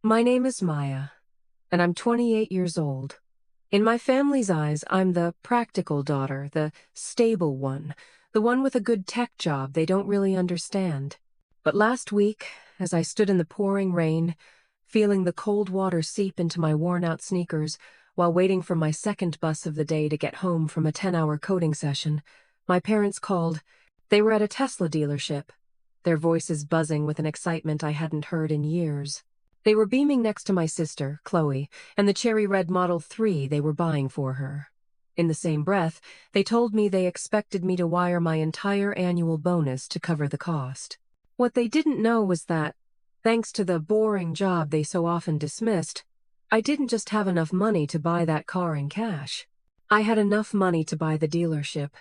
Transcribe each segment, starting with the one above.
My name is Maya, and I'm 28 years old. In my family's eyes, I'm the practical daughter, the stable one, the one with a good tech job they don't really understand. But last week, as I stood in the pouring rain, feeling the cold water seep into my worn-out sneakers while waiting for my second bus of the day to get home from a 10-hour coding session, my parents called. They were at a Tesla dealership, their voices buzzing with an excitement I hadn't heard in years. They were beaming next to my sister, Chloe, and the cherry red Model 3 they were buying for her. In the same breath, they told me they expected me to wire my entire annual bonus to cover the cost. What they didn't know was that, thanks to the boring job they so often dismissed, I didn't just have enough money to buy that car in cash. I had enough money to buy the dealership,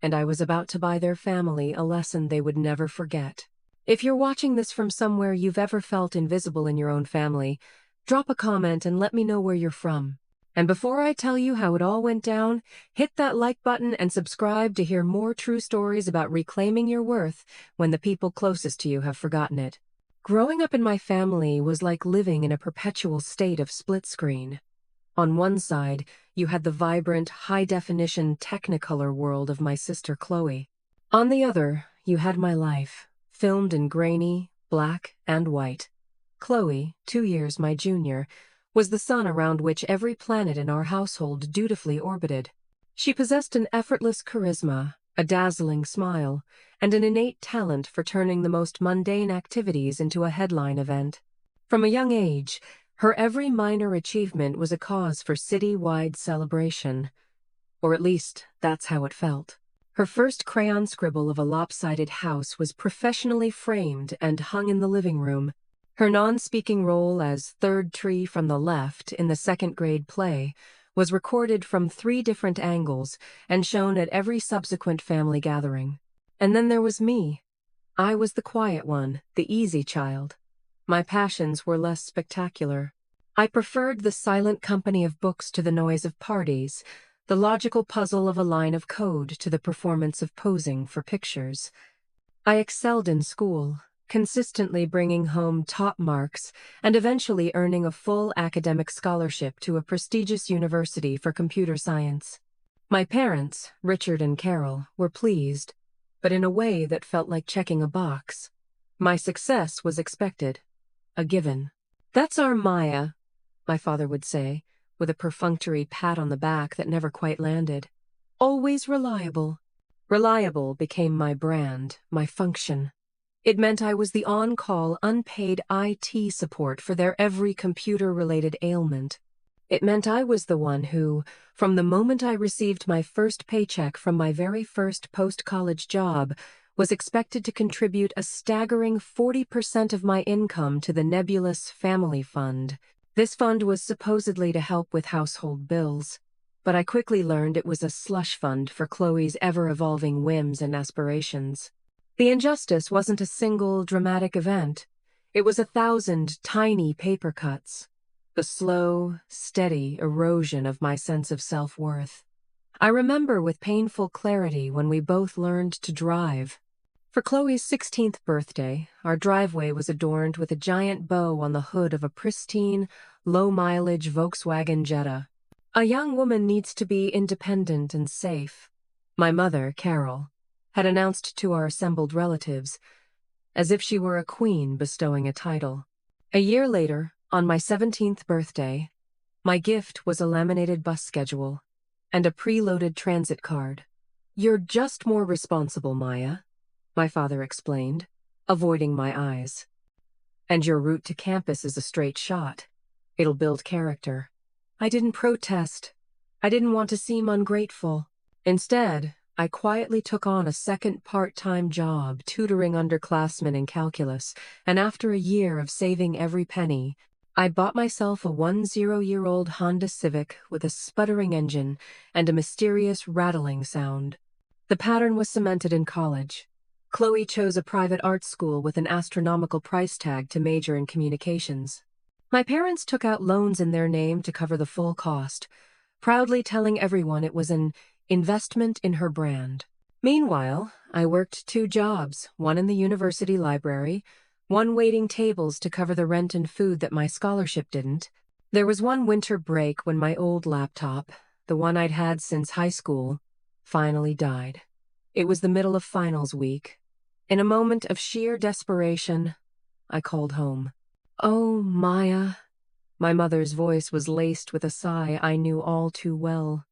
and I was about to buy their family a lesson they would never forget. If you're watching this from somewhere you've ever felt invisible in your own family, drop a comment and let me know where you're from. And before I tell you how it all went down, hit that like button and subscribe to hear more true stories about reclaiming your worth when the people closest to you have forgotten it. Growing up in my family was like living in a perpetual state of split screen. On one side, you had the vibrant, high-definition Technicolor world of my sister Chloe. On the other, you had my life, filmed in grainy, black, and white. Chloe, 2 years my junior, was the sun around which every planet in our household dutifully orbited. She possessed an effortless charisma, a dazzling smile, and an innate talent for turning the most mundane activities into a headline event. From a young age, her every minor achievement was a cause for city-wide celebration. Or at least, that's how it felt. Her first crayon scribble of a lopsided house was professionally framed and hung in the living room. Her non-speaking role as third tree from the left in the second-grade play was recorded from 3 different angles and shown at every subsequent family gathering. And then there was me. I was the quiet one, the easy child. My passions were less spectacular. I preferred the silent company of books to the noise of parties, the logical puzzle of a line of code to the performance of posing for pictures. I excelled in school, consistently bringing home top marks and eventually earning a full academic scholarship to a prestigious university for computer science. My parents, Richard and Carol, were pleased, but in a way that felt like checking a box. My success was expected, a given. "That's our Maya," my father would say, with a perfunctory pat on the back that never quite landed. "Always reliable." Reliable became my brand, my function. It meant I was the on-call, unpaid IT support for their every computer-related ailment. It meant I was the one who, from the moment I received my first paycheck from my very first post-college job, was expected to contribute a staggering 40% of my income to the nebulous family fund. This fund was supposedly to help with household bills, but I quickly learned it was a slush fund for Chloe's ever-evolving whims and aspirations. The injustice wasn't a single, dramatic event. It was 1,000 tiny paper cuts, the slow, steady erosion of my sense of self-worth. I remember with painful clarity when we both learned to drive. For Chloe's 16th birthday, our driveway was adorned with a giant bow on the hood of a pristine, low-mileage Volkswagen Jetta. A young woman needs to be independent and safe, my mother, Carol, had announced to our assembled relatives, as if she were a queen bestowing a title. A year later, on my 17th birthday, my gift was a laminated bus schedule and a preloaded transit card. "You're just more responsible, Maya," my father explained, avoiding my eyes. "And your route to campus is a straight shot. It'll build character." I didn't protest. I didn't want to seem ungrateful. Instead, I quietly took on a second part-time job tutoring underclassmen in calculus, and after a year of saving every penny, I bought myself a 10-year-old Honda Civic with a sputtering engine and a mysterious rattling sound. The pattern was cemented in college. Chloe chose a private art school with an astronomical price tag to major in communications. My parents took out loans in their name to cover the full cost, proudly telling everyone it was an investment in her brand. Meanwhile, I worked 2 jobs, one in the university library, one waiting tables to cover the rent and food that my scholarship didn't. There was one winter break when my old laptop, the one I'd had since high school, finally died. It was the middle of finals week. In a moment of sheer desperation, I called home. "Oh, Maya." My mother's voice was laced with a sigh I knew all too well.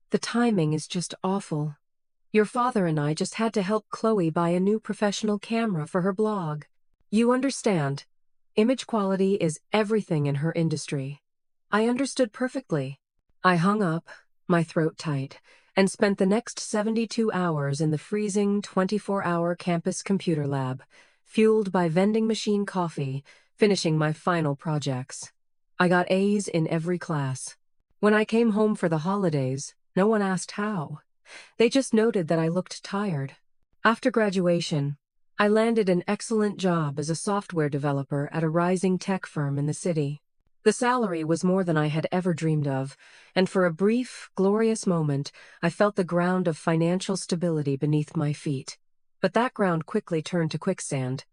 "The timing is just awful. Your father and I just had to help Chloe buy a new professional camera for her blog. You understand, image quality is everything in her industry." I understood perfectly. I hung up, my throat tight, and spent the next 72 hours in the freezing 24-hour campus computer lab, fueled by vending machine coffee, finishing my final projects. I got A's in every class. When I came home for the holidays, no one asked how. They just noted that I looked tired. After graduation, I landed an excellent job as a software developer at a rising tech firm in the city. The salary was more than I had ever dreamed of, and for a brief, glorious moment, I felt the ground of financial stability beneath my feet. But that ground quickly turned to quicksand.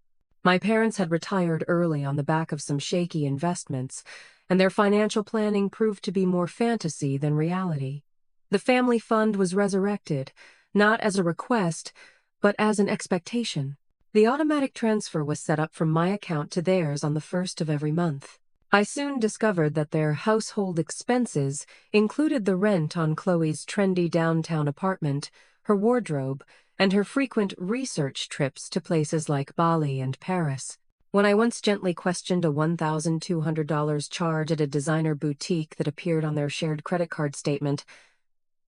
My parents had retired early on the back of some shaky investments, and their financial planning proved to be more fantasy than reality. The family fund was resurrected, not as a request, but as an expectation. The automatic transfer was set up from my account to theirs on the first of every month. I soon discovered that their household expenses included the rent on Chloe's trendy downtown apartment, her wardrobe, and her frequent research trips to places like Bali and Paris. When I once gently questioned a $1,200 charge at a designer boutique that appeared on their shared credit card statement,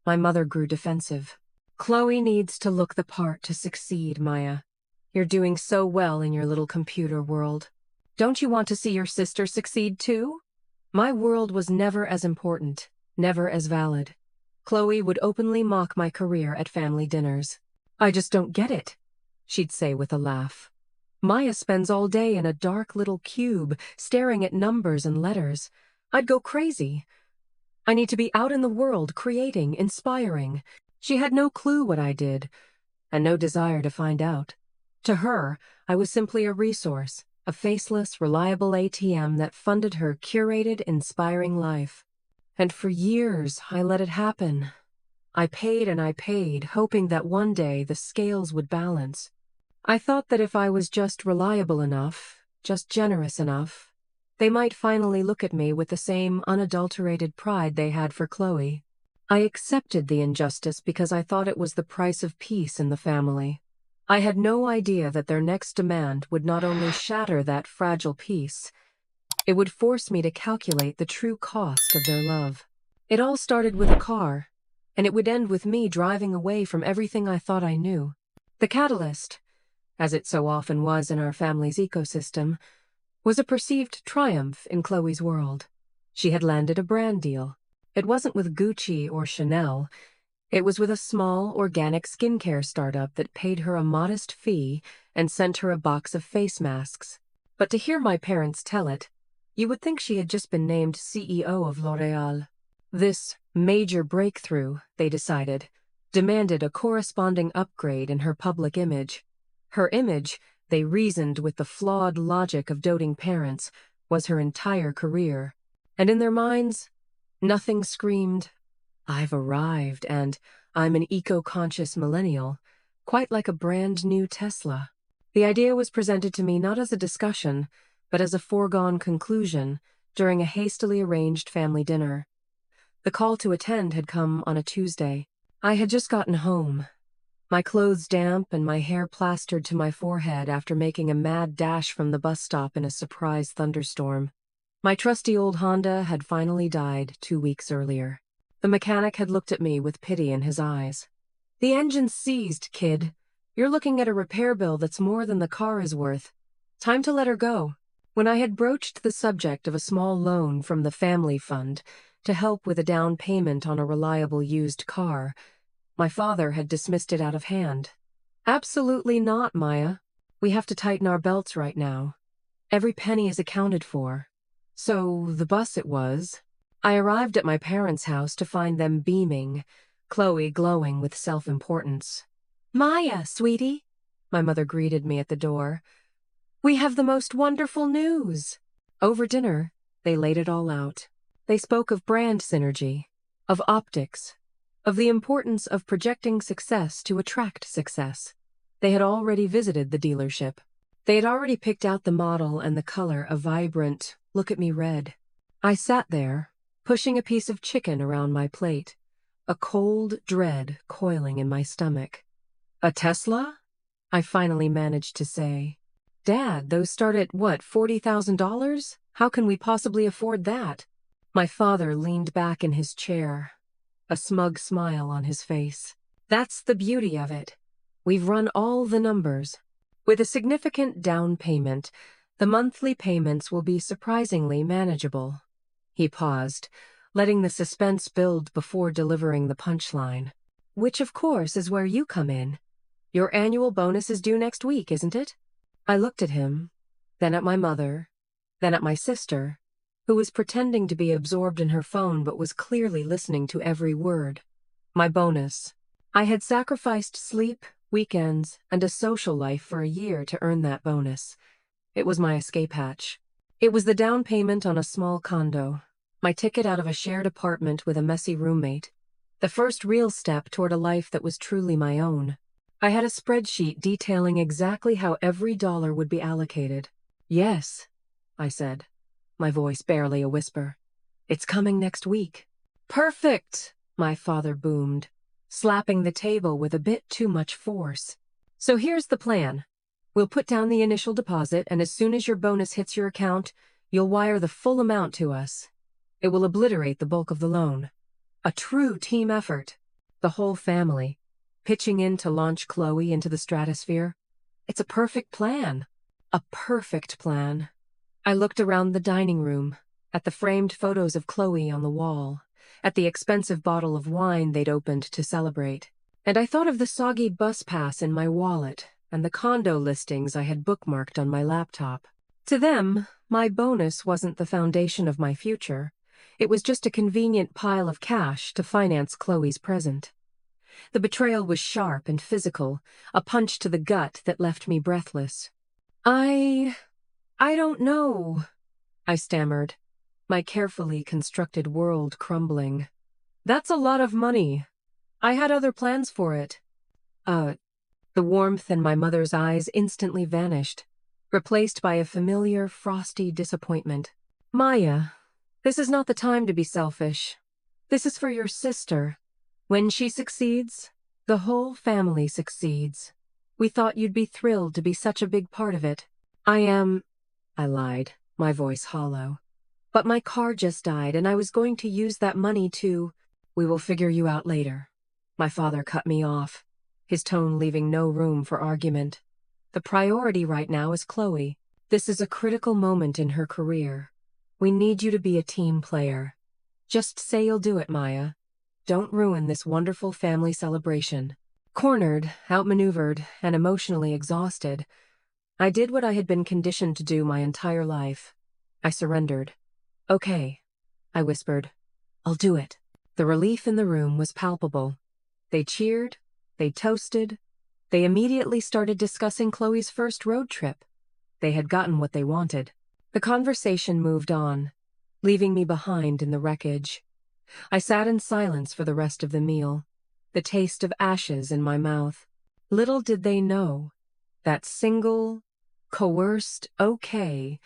my mother grew defensive. "Chloe needs to look the part to succeed, Maya. You're doing so well in your little computer world. Don't you want to see your sister succeed too?" My world was never as important, never as valid. Chloe would openly mock my career at family dinners. "I just don't get it," she'd say with a laugh. "Maya spends all day in a dark little cube, staring at numbers and letters. I'd go crazy. I need to be out in the world, creating, inspiring." She had no clue what I did, and no desire to find out. To her, I was simply a resource, a faceless, reliable ATM that funded her curated, inspiring life. And for years, I let it happen. I paid and I paid, hoping that one day the scales would balance. I thought that if I was just reliable enough, just generous enough, they might finally look at me with the same unadulterated pride they had for Chloe. I accepted the injustice because I thought it was the price of peace in the family. I had no idea that their next demand would not only shatter that fragile peace, it would force me to calculate the true cost of their love. It all started with a car, and it would end with me driving away from everything I thought I knew. The catalyst, as it so often was in our family's ecosystem, was a perceived triumph in Chloe's world. She had landed a brand deal. It wasn't with Gucci or Chanel. It was with a small, organic skincare startup that paid her a modest fee and sent her a box of face masks. But to hear my parents tell it, you would think she had just been named CEO of L'Oréal. This major breakthrough, they decided, demanded a corresponding upgrade in her public image. Her image, they reasoned with the flawed logic of doting parents, was her entire career. And in their minds, nothing screamed, "I've arrived," and "I'm an eco-conscious millennial," quite like a brand new Tesla. The idea was presented to me not as a discussion, but as a foregone conclusion during a hastily arranged family dinner. The call to attend had come on a Tuesday. I had just gotten home, my clothes damp and my hair plastered to my forehead after making a mad dash from the bus stop in a surprise thunderstorm. My trusty old Honda had finally died 2 weeks earlier. The mechanic had looked at me with pity in his eyes. "The engine's seized, kid. You're looking at a repair bill that's more than the car is worth. Time to let her go." When I had broached the subject of a small loan from the family fund to help with a down payment on a reliable used car, my father had dismissed it out of hand. "Absolutely not, Maya. We have to tighten our belts right now. Every penny is accounted for." So the bus it was. I arrived at my parents' house to find them beaming, Chloe glowing with self-importance. "Maya, sweetie," my mother greeted me at the door. We have the most wonderful news. Over dinner, they laid it all out. They spoke of brand synergy, of optics, of the importance of projecting success to attract success. They had already visited the dealership. They had already picked out the model and the color, a vibrant, look at me red. I sat there, pushing a piece of chicken around my plate, a cold dread coiling in my stomach. A Tesla? I finally managed to say. Dad, those start at what, $40,000? How can we possibly afford that? My father leaned back in his chair, a smug smile on his face. That's the beauty of it. We've run all the numbers. With a significant down payment, the monthly payments will be surprisingly manageable. He paused, letting the suspense build before delivering the punchline. Which, of course, is where you come in. Your annual bonus is due next week, isn't it? I looked at him, then at my mother, then at my sister, who was pretending to be absorbed in her phone but was clearly listening to every word. My bonus. I had sacrificed sleep, weekends, and a social life for a year to earn that bonus. It was my escape hatch. It was the down payment on a small condo, my ticket out of a shared apartment with a messy roommate, the first real step toward a life that was truly my own. I had a spreadsheet detailing exactly how every dollar would be allocated. Yes, I said, my voice barely a whisper. It's coming next week. Perfect, my father boomed, slapping the table with a bit too much force. So here's the plan. We'll put down the initial deposit, and as soon as your bonus hits your account, you'll wire the full amount to us. It will obliterate the bulk of the loan. A true team effort. The whole family, pitching in to launch Chloe into the stratosphere. It's a perfect plan. A perfect plan. I looked around the dining room, at the framed photos of Chloe on the wall, at the expensive bottle of wine they'd opened to celebrate, and I thought of the soggy bus pass in my wallet and the condo listings I had bookmarked on my laptop. To them, my bonus wasn't the foundation of my future. It was just a convenient pile of cash to finance Chloe's present. The betrayal was sharp and physical, a punch to the gut that left me breathless. I don't know, I stammered, my carefully constructed world crumbling. That's a lot of money. I had other plans for it. The warmth in my mother's eyes instantly vanished, replaced by a familiar, frosty disappointment. Maya, this is not the time to be selfish. This is for your sister. When she succeeds, the whole family succeeds. We thought you'd be thrilled to be such a big part of it. I lied, my voice hollow. But my car just died, and I was going to use that money to— We will figure you out later. My father cut me off, his tone leaving no room for argument. The priority right now is Chloe. This is a critical moment in her career. We need you to be a team player. Just say you'll do it, Maya. Don't ruin this wonderful family celebration. Cornered, outmaneuvered, and emotionally exhausted, I did what I had been conditioned to do my entire life. I surrendered. Okay, I whispered. I'll do it. The relief in the room was palpable. They cheered, they toasted, they immediately started discussing Chloe's first road trip. They had gotten what they wanted. The conversation moved on, leaving me behind in the wreckage. I sat in silence for the rest of the meal, the taste of ashes in my mouth. Little did they know, that single, coerced okay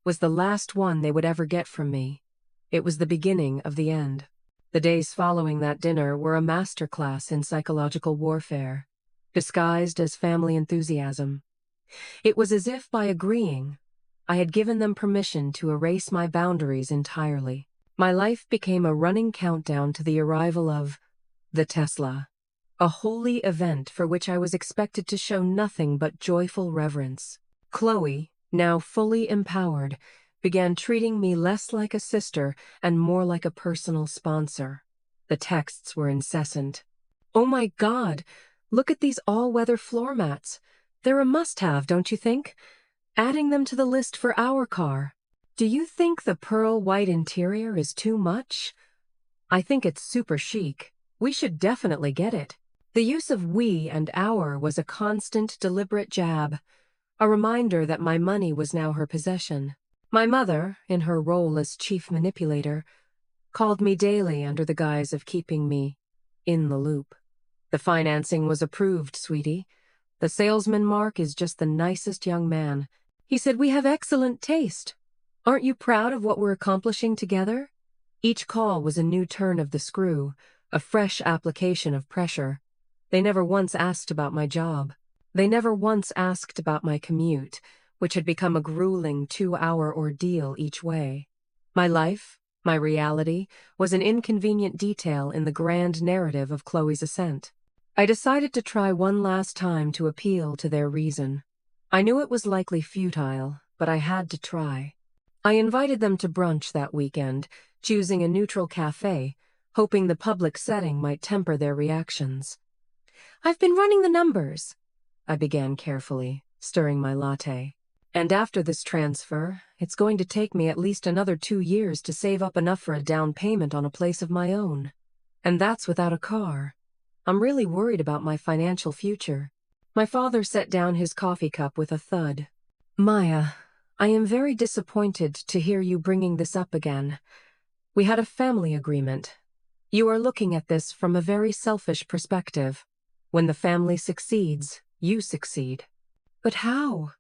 was the last one they would ever get from me. It was the beginning of the end. The days following that dinner were a masterclass in psychological warfare, disguised as family enthusiasm. It was as if, by agreeing, I had given them permission to erase my boundaries entirely. My life became a running countdown to the arrival of the Tesla, a holy event for which I was expected to show nothing but joyful reverence. Chloe, now fully empowered, began treating me less like a sister and more like a personal sponsor. The texts were incessant. Oh my God, look at these all-weather floor mats. They're a must-have, don't you think? Adding them to the list for our car. Do you think the pearl white interior is too much? I think it's super chic. We should definitely get it. The use of we and our was a constant, deliberate jab. a reminder that my money was now her possession. My mother, in her role as chief manipulator, called me daily under the guise of keeping me in the loop. The financing was approved, sweetie. The salesman Mark is just the nicest young man. He said, "We have excellent taste. Aren't you proud of what we're accomplishing together?" Each call was a new turn of the screw, a fresh application of pressure. They never once asked about my job. They never once asked about my commute, which had become a grueling 2-hour ordeal each way. My life, my reality, was an inconvenient detail in the grand narrative of Chloe's ascent. I decided to try one last time to appeal to their reason. I knew it was likely futile, but I had to try. I invited them to brunch that weekend, choosing a neutral cafe, hoping the public setting might temper their reactions. "I've been running the numbers," I began carefully, stirring my latte. "And after this transfer, it's going to take me at least another 2 years to save up enough for a down payment on a place of my own. And that's without a car. I'm really worried about my financial future." My father set down his coffee cup with a thud. "Maya, I am very disappointed to hear you bringing this up again. We had a family agreement. You are looking at this from a very selfish perspective. When the family succeeds, you succeed." "But how?"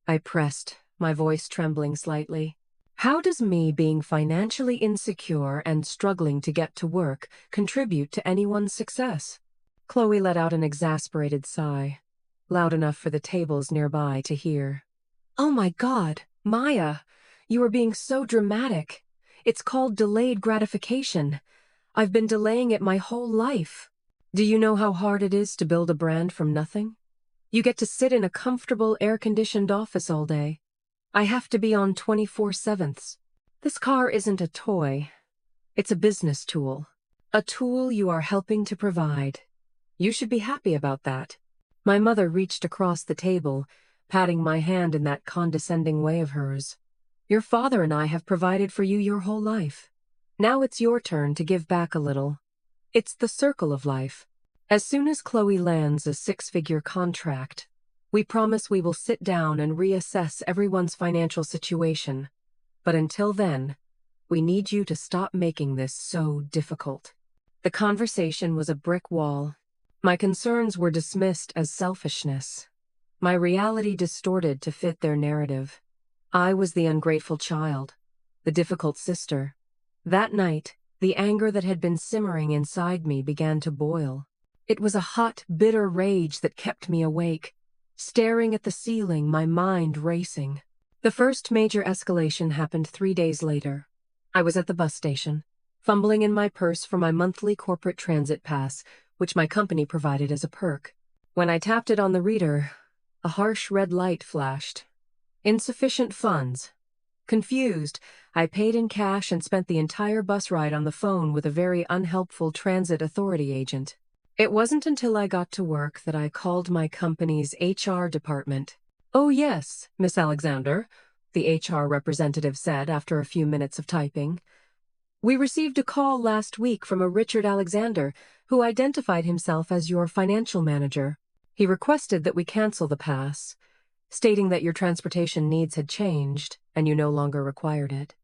I pressed, my voice trembling slightly. "How does me being financially insecure and struggling to get to work contribute to anyone's success?" Chloe let out an exasperated sigh, loud enough for the tables nearby to hear. "Oh my God, Maya, you are being so dramatic. It's called delayed gratification. I've been delaying it my whole life. Do you know how hard it is to build a brand from nothing? You get to sit in a comfortable, air-conditioned office all day. I have to be on 24/7. This car isn't a toy. It's a business tool. A tool you are helping to provide. You should be happy about that." My mother reached across the table, patting my hand in that condescending way of hers. "Your father and I have provided for you your whole life. Now it's your turn to give back a little. It's the circle of life. As soon as Chloe lands a 6-figure contract, we promise we will sit down and reassess everyone's financial situation. But until then, we need you to stop making this so difficult." The conversation was a brick wall. My concerns were dismissed as selfishness. My reality distorted to fit their narrative. I was the ungrateful child, the difficult sister. That night, the anger that had been simmering inside me began to boil. It was a hot, bitter rage that kept me awake, staring at the ceiling, my mind racing. The first major escalation happened 3 days later. I was at the bus station, fumbling in my purse for my monthly corporate transit pass, which my company provided as a perk. When I tapped it on the reader, a harsh red light flashed. Insufficient funds. Confused, I paid in cash and spent the entire bus ride on the phone with a very unhelpful transit authority agent. It wasn't until I got to work that I called my company's HR department. "Oh yes, Miss Alexander," the HR representative said after a few minutes of typing. "We received a call last week from a Richard Alexander, who identified himself as your financial manager. He requested that we cancel the pass, stating that your transportation needs had changed and you no longer required it.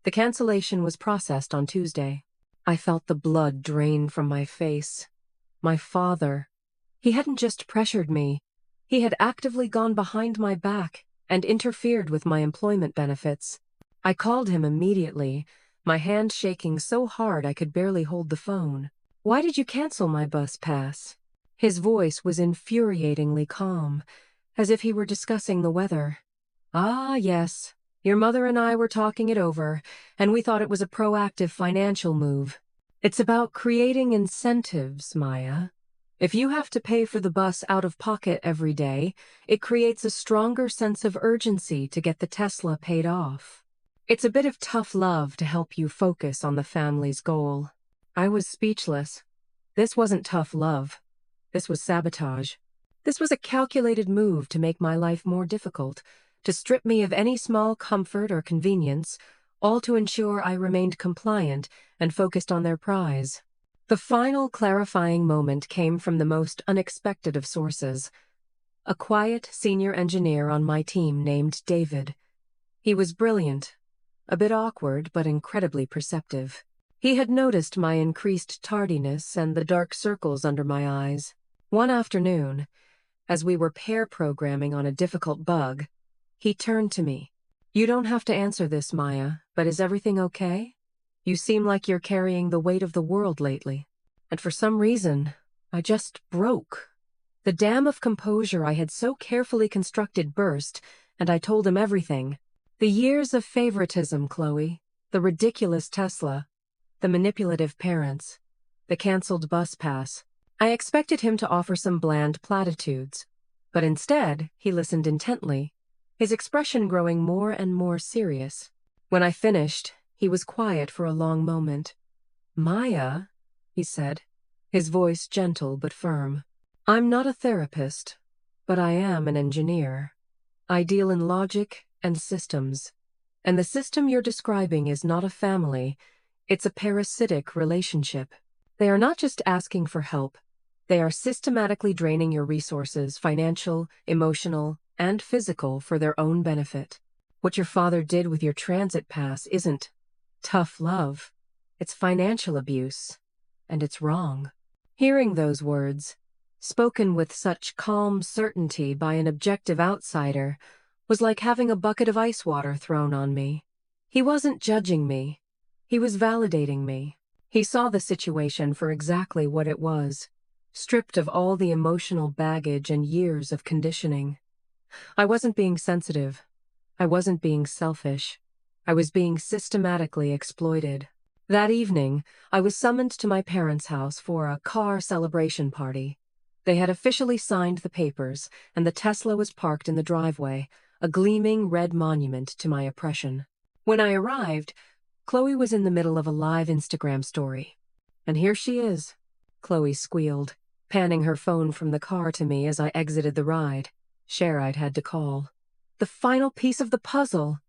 The cancellation was processed on Tuesday." I felt the blood drain from my face. My father. He hadn't just pressured me. He had actively gone behind my back and interfered with my employment benefits. I called him immediately, my hand shaking so hard I could barely hold the phone. "Why did you cancel my bus pass?" His voice was infuriatingly calm, as if he were discussing the weather. "Ah, yes. Your mother and I were talking it over, and we thought it was a proactive financial move. It's about creating incentives, Maya. If you have to pay for the bus out of pocket every day, it creates a stronger sense of urgency to get the Tesla paid off. It's a bit of tough love to help you focus on the family's goal." I was speechless. This wasn't tough love. This was sabotage. This was a calculated move to make my life more difficult, to strip me of any small comfort or convenience, all to ensure I remained compliant and focused on their prize. The final clarifying moment came from the most unexpected of sources. a quiet senior engineer on my team named David. He was brilliant, a bit awkward but incredibly perceptive. He had noticed my increased tardiness and the dark circles under my eyes. One afternoon, as we were pair programming on a difficult bug, he turned to me. "You don't have to answer this, Maya, but is everything okay? You seem like you're carrying the weight of the world lately." And for some reason, I just broke. The dam of composure I had so carefully constructed burst, and I told him everything. The years of favoritism, Chloe, the ridiculous Tesla, the manipulative parents, the canceled bus pass. I expected him to offer some bland platitudes, but instead he listened intently, his expression growing more and more serious. When I finished, he was quiet for a long moment. "Maya," he said, his voice gentle but firm, "I'm not a therapist, but I am an engineer. I deal in logic and systems. And the system you're describing is not a family, it's a parasitic relationship. They are not just asking for help, they are systematically draining your resources, financial, emotional, and physical, for their own benefit. What your father did with your transit pass isn't tough love, it's financial abuse, and it's wrong." Hearing those words, spoken with such calm certainty by an objective outsider, was like having a bucket of ice water thrown on me. He wasn't judging me. He was validating me. He saw the situation for exactly what it was, stripped of all the emotional baggage and years of conditioning. I wasn't being sensitive. I wasn't being selfish. I was being systematically exploited. That evening, I was summoned to my parents' house for a car celebration party. They had officially signed the papers, and the Tesla was parked in the driveway, a gleaming red monument to my oppression. When I arrived, Chloe was in the middle of a live Instagram story. "And here she is," Chloe squealed, panning her phone from the car to me as I exited the ride. Cher I'd had to call. The final piece of the puzzle.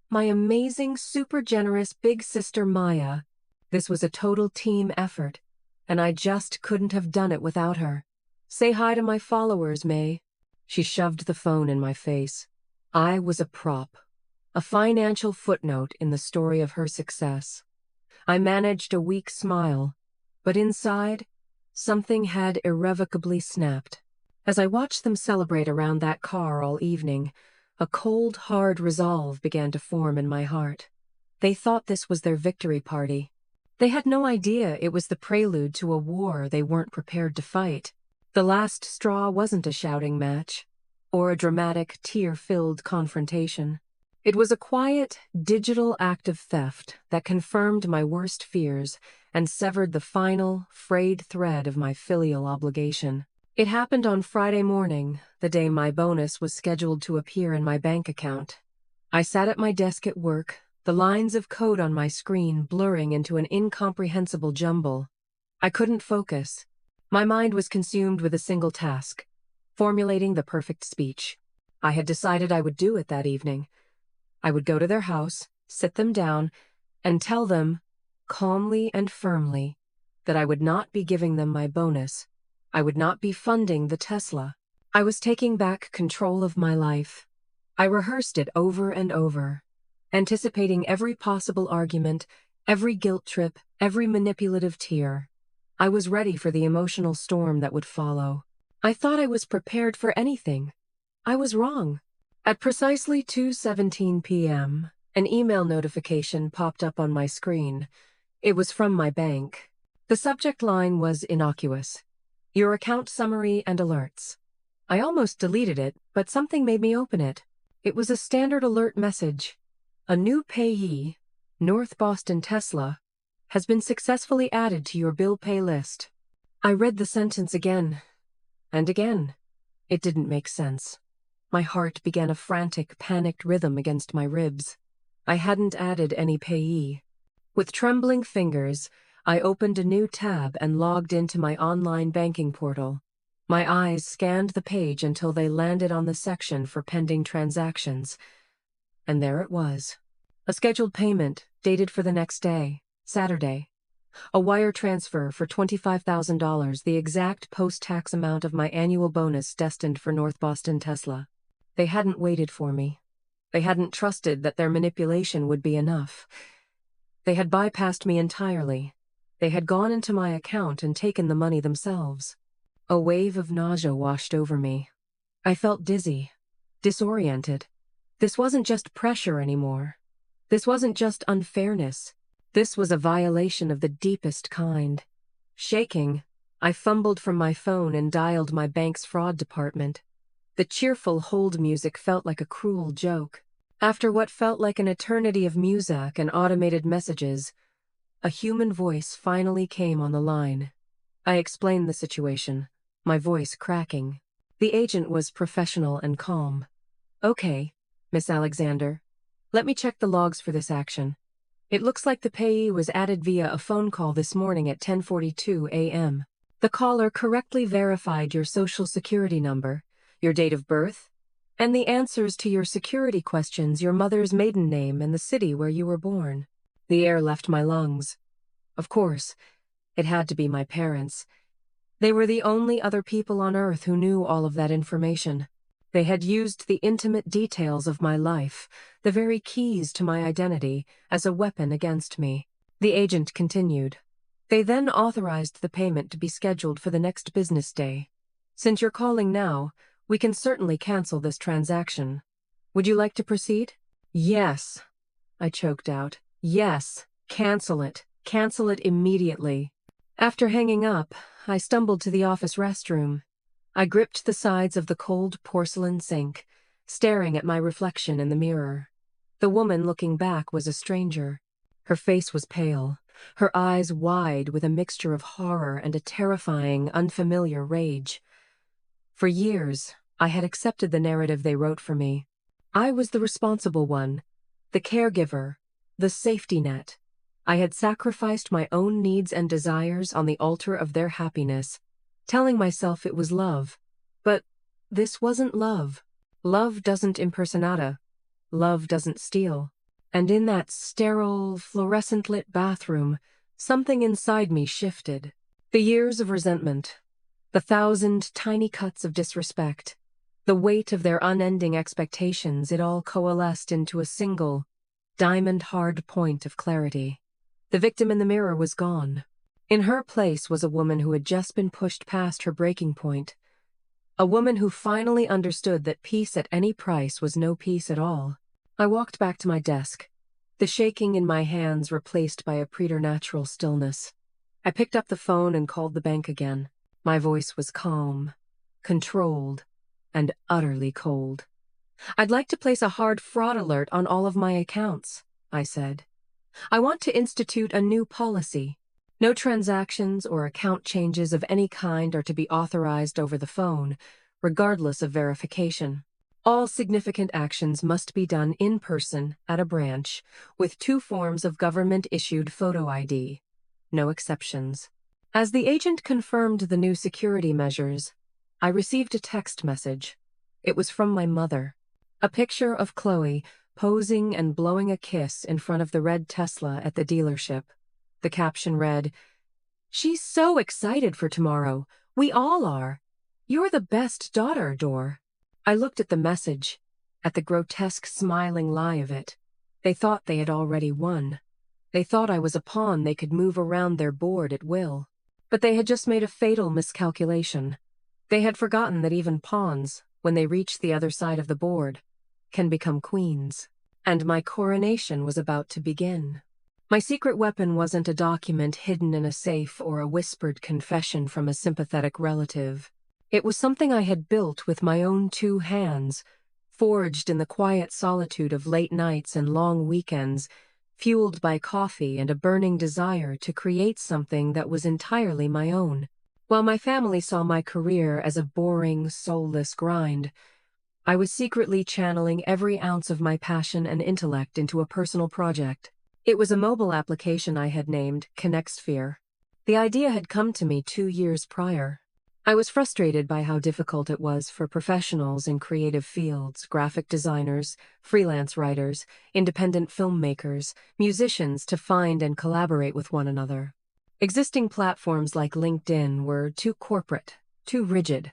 My amazing, super generous big sister Maya. This was a total team effort, and I just couldn't have done it without her. "Say hi to my followers, May." She shoved the phone in my face. I was a prop, a financial footnote in the story of her success. I managed a weak smile, but inside, something had irrevocably snapped. As I watched them celebrate around that car all evening, a cold, hard resolve began to form in my heart. They thought this was their victory party. They had no idea it was the prelude to a war they weren't prepared to fight. The last straw wasn't a shouting match, or a dramatic, tear-filled confrontation. It was a quiet, digital act of theft that confirmed my worst fears and severed the final, frayed thread of my filial obligation. It happened on Friday morning, the day my bonus was scheduled to appear in my bank account. I sat at my desk at work, the lines of code on my screen blurring into an incomprehensible jumble. I couldn't focus. My mind was consumed with a single task: formulating the perfect speech. I had decided I would do it that evening. I would go to their house, sit them down, and tell them, calmly and firmly, that I would not be giving them my bonus. I would not be funding the Tesla. I was taking back control of my life. I rehearsed it over and over, anticipating every possible argument, every guilt trip, every manipulative tear. I was ready for the emotional storm that would follow. I thought I was prepared for anything. I was wrong. At precisely 2:17 p.m., an email notification popped up on my screen. It was from my bank. The subject line was innocuous: "Your account summary and alerts." I almost deleted it, but something made me open it. It was a standard alert message. "A new payee, North Boston Tesla, has been successfully added to your bill pay list." I read the sentence again and again. It didn't make sense. My heart began a frantic, panicked rhythm against my ribs. I hadn't added any payee. With trembling fingers, I opened a new tab and logged into my online banking portal. My eyes scanned the page until they landed on the section for pending transactions. And there it was. A scheduled payment, dated for the next day, Saturday. A wire transfer for $25,000, the exact post-tax amount of my annual bonus destined for North Boston Tesla. They hadn't waited for me. They hadn't trusted that their manipulation would be enough. They had bypassed me entirely. They had gone into my account and taken the money themselves. A wave of nausea washed over me. I felt dizzy, disoriented. This wasn't just pressure anymore. This wasn't just unfairness. This was a violation of the deepest kind. Shaking, I fumbled from my phone and dialed my bank's fraud department. The cheerful hold music felt like a cruel joke. After what felt like an eternity of music and automated messages, a human voice finally came on the line. I explained the situation, my voice cracking. The agent was professional and calm. "Okay, Miss Alexander. Let me check the logs for this action. It looks like the payee was added via a phone call this morning at 10:42 a.m. The caller correctly verified your social security number, your date of birth, and the answers to your security questions, your mother's maiden name and the city where you were born." The air left my lungs. Of course, it had to be my parents. They were the only other people on Earth who knew all of that information. They had used the intimate details of my life, the very keys to my identity, as a weapon against me. The agent continued. They then authorized the payment to be scheduled for the next business day. "Since you're calling now, we can certainly cancel this transaction. Would you like to proceed?" "Yes," I choked out. "Yes, cancel it. Cancel it immediately." After hanging up, I stumbled to the office restroom. I gripped the sides of the cold porcelain sink, staring at my reflection in the mirror. The woman looking back was a stranger. Her face was pale, her eyes wide with a mixture of horror and a terrifying, unfamiliar rage. For years, I had accepted the narrative they wrote for me. I was the responsible one, the caregiver, the safety net. I had sacrificed my own needs and desires on the altar of their happiness, telling myself it was love. But this wasn't love. Love doesn't impersonata. Love doesn't steal. And in that sterile, fluorescent-lit bathroom, something inside me shifted. The years of resentment, the 1,000 tiny cuts of disrespect, the weight of their unending expectations, it all coalesced into a single, diamond-hard point of clarity. The victim in the mirror was gone. In her place was a woman who had just been pushed past her breaking point. A woman who finally understood that peace at any price was no peace at all. I walked back to my desk, the shaking in my hands replaced by a preternatural stillness. I picked up the phone and called the bank again. My voice was calm, controlled, and utterly cold. "I'd like to place a hard fraud alert on all of my accounts," I said. "I want to institute a new policy. No transactions or account changes of any kind are to be authorized over the phone, regardless of verification. All significant actions must be done in person at a branch, with 2 forms of government-issued photo ID. No exceptions." As the agent confirmed the new security measures, I received a text message. It was from my mother. A picture of Chloe posing and blowing a kiss in front of the red Tesla at the dealership. The caption read, "She's so excited for tomorrow. We all are. You're the best daughter, Dor." I looked at the message, at the grotesque smiling lie of it. They thought they had already won. They thought I was a pawn they could move around their board at will. But they had just made a fatal miscalculation. They had forgotten that even pawns, when they reach the other side of the board, can become queens. And my coronation was about to begin. My secret weapon wasn't a document hidden in a safe or a whispered confession from a sympathetic relative. It was something I had built with my own 2 hands, forged in the quiet solitude of late nights and long weekends, fueled by coffee and a burning desire to create something that was entirely my own. While my family saw my career as a boring, soulless grind, I was secretly channeling every ounce of my passion and intellect into a personal project. It was a mobile application I had named ConnectSphere. The idea had come to me 2 years prior. I was frustrated by how difficult it was for professionals in creative fields, graphic designers, freelance writers, independent filmmakers, musicians to find and collaborate with one another. Existing platforms like LinkedIn were too corporate, too rigid.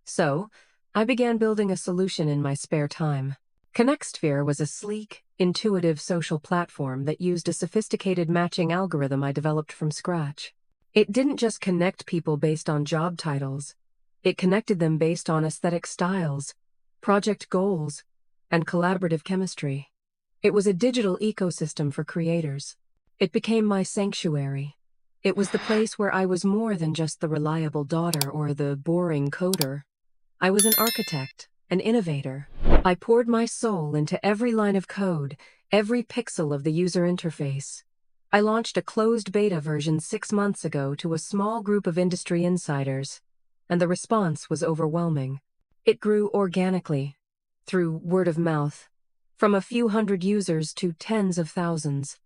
So, I began building a solution in my spare time. ConnectSphere was a sleek, intuitive social platform that used a sophisticated matching algorithm I developed from scratch. It didn't just connect people based on job titles. It connected them based on aesthetic styles, project goals, and collaborative chemistry. It was a digital ecosystem for creators. It became my sanctuary. It was the place where I was more than just the reliable daughter or the boring coder. I was an architect, an innovator. I poured my soul into every line of code, every pixel of the user interface. I launched a closed beta version 6 months ago to a small group of industry insiders, and the response was overwhelming. It grew organically, through word of mouth, from a few hundred users to tens of thousands.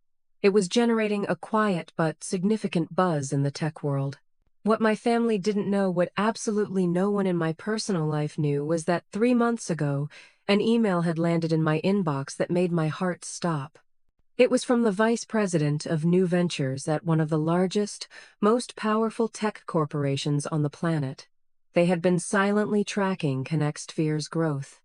It was generating a quiet but significant buzz in the tech world. What my family didn't know, what absolutely no one in my personal life knew, was that 3 months ago, an email had landed in my inbox that made my heart stop. It was from the vice president of new ventures at one of the largest, most powerful tech corporations on the planet. They had been silently tracking ConnectSphere's growth.